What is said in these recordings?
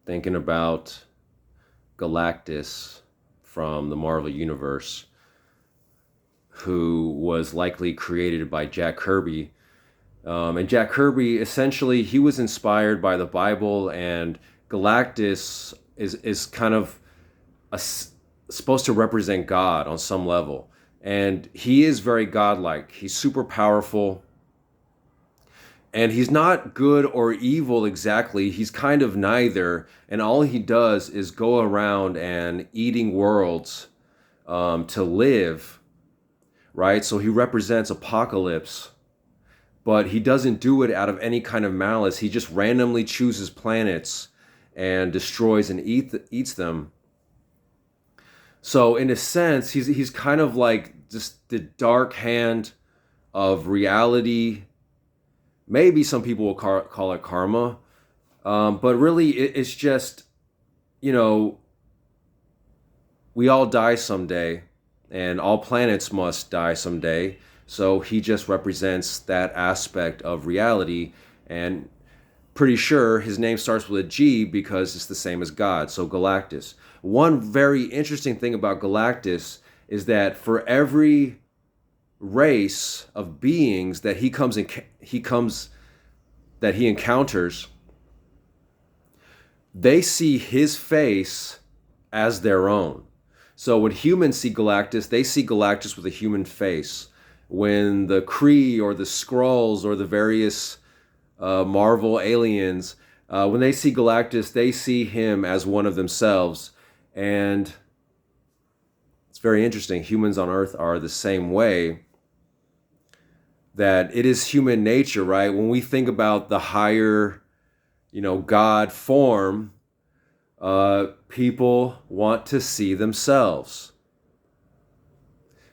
thinking about Galactus from the Marvel Universe, who was likely created by Jack Kirby. And Jack Kirby, essentially, he was inspired by the Bible, and Galactus is kind of supposed to represent God on some level. And he is very godlike. He's super powerful. And he's not good or evil exactly. He's kind of neither. And all he does is go around and eating worlds to live, right? So he represents apocalypse, but he doesn't do it out of any kind of malice. He just randomly chooses planets and destroys and eats them. So in a sense, he's kind of like just the dark hand of reality. Maybe some people will call it karma, but really it's just, we all die someday, and all planets must die someday. So he just represents that aspect of reality, and pretty sure his name starts with a G because it's the same as God. So Galactus. One very interesting thing about Galactus is that for every race of beings that he encounters, they see his face as their own. So when humans see Galactus, they see Galactus with a human face. When the Kree or the Skrulls or the various Marvel aliens, when they see Galactus, they see him as one of themselves. And it's very interesting. Humans on Earth are the same way. That it is human nature, right? When we think about the higher, God form, people want to see themselves.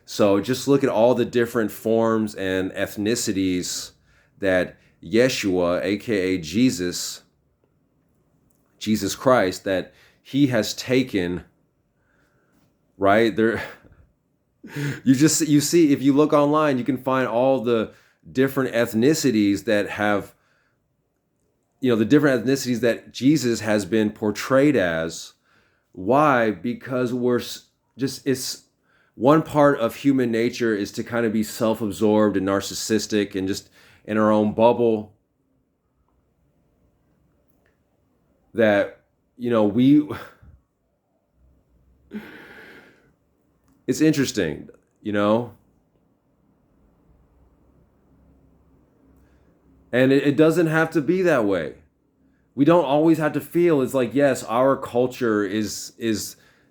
So just look at all the different forms and ethnicities that Yeshua, aka Jesus Christ, that he has taken, right? You see, if you look online, you can find all the different ethnicities that have, the different ethnicities that Jesus has been portrayed as. Why? Because it's one part of human nature is to kind of be self-absorbed and narcissistic and just in our own bubble. That, it's interesting, and it doesn't have to be that way. We don't always have to feel it's like, yes, our culture is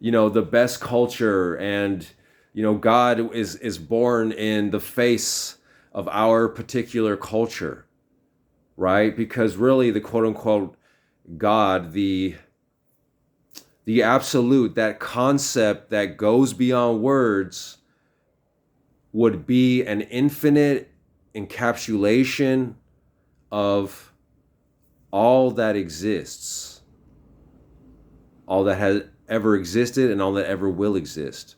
the best culture, and God is born in the face of our particular culture, right? Because really the quote unquote God, the absolute, that concept that goes beyond words, would be an infinite encapsulation of all that exists, all that has ever existed and all that ever will exist.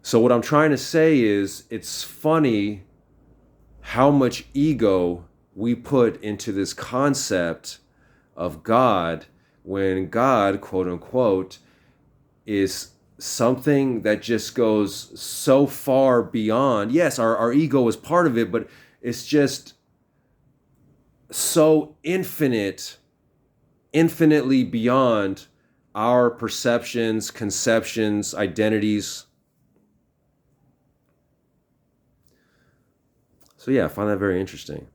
So what I'm trying to say is, it's funny how much ego we put into this concept of God, when God, quote unquote, is something that just goes so far beyond. Yes, our ego is part of it, but it's just so infinitely beyond our perceptions, conceptions, identities. So yeah, I find that very interesting.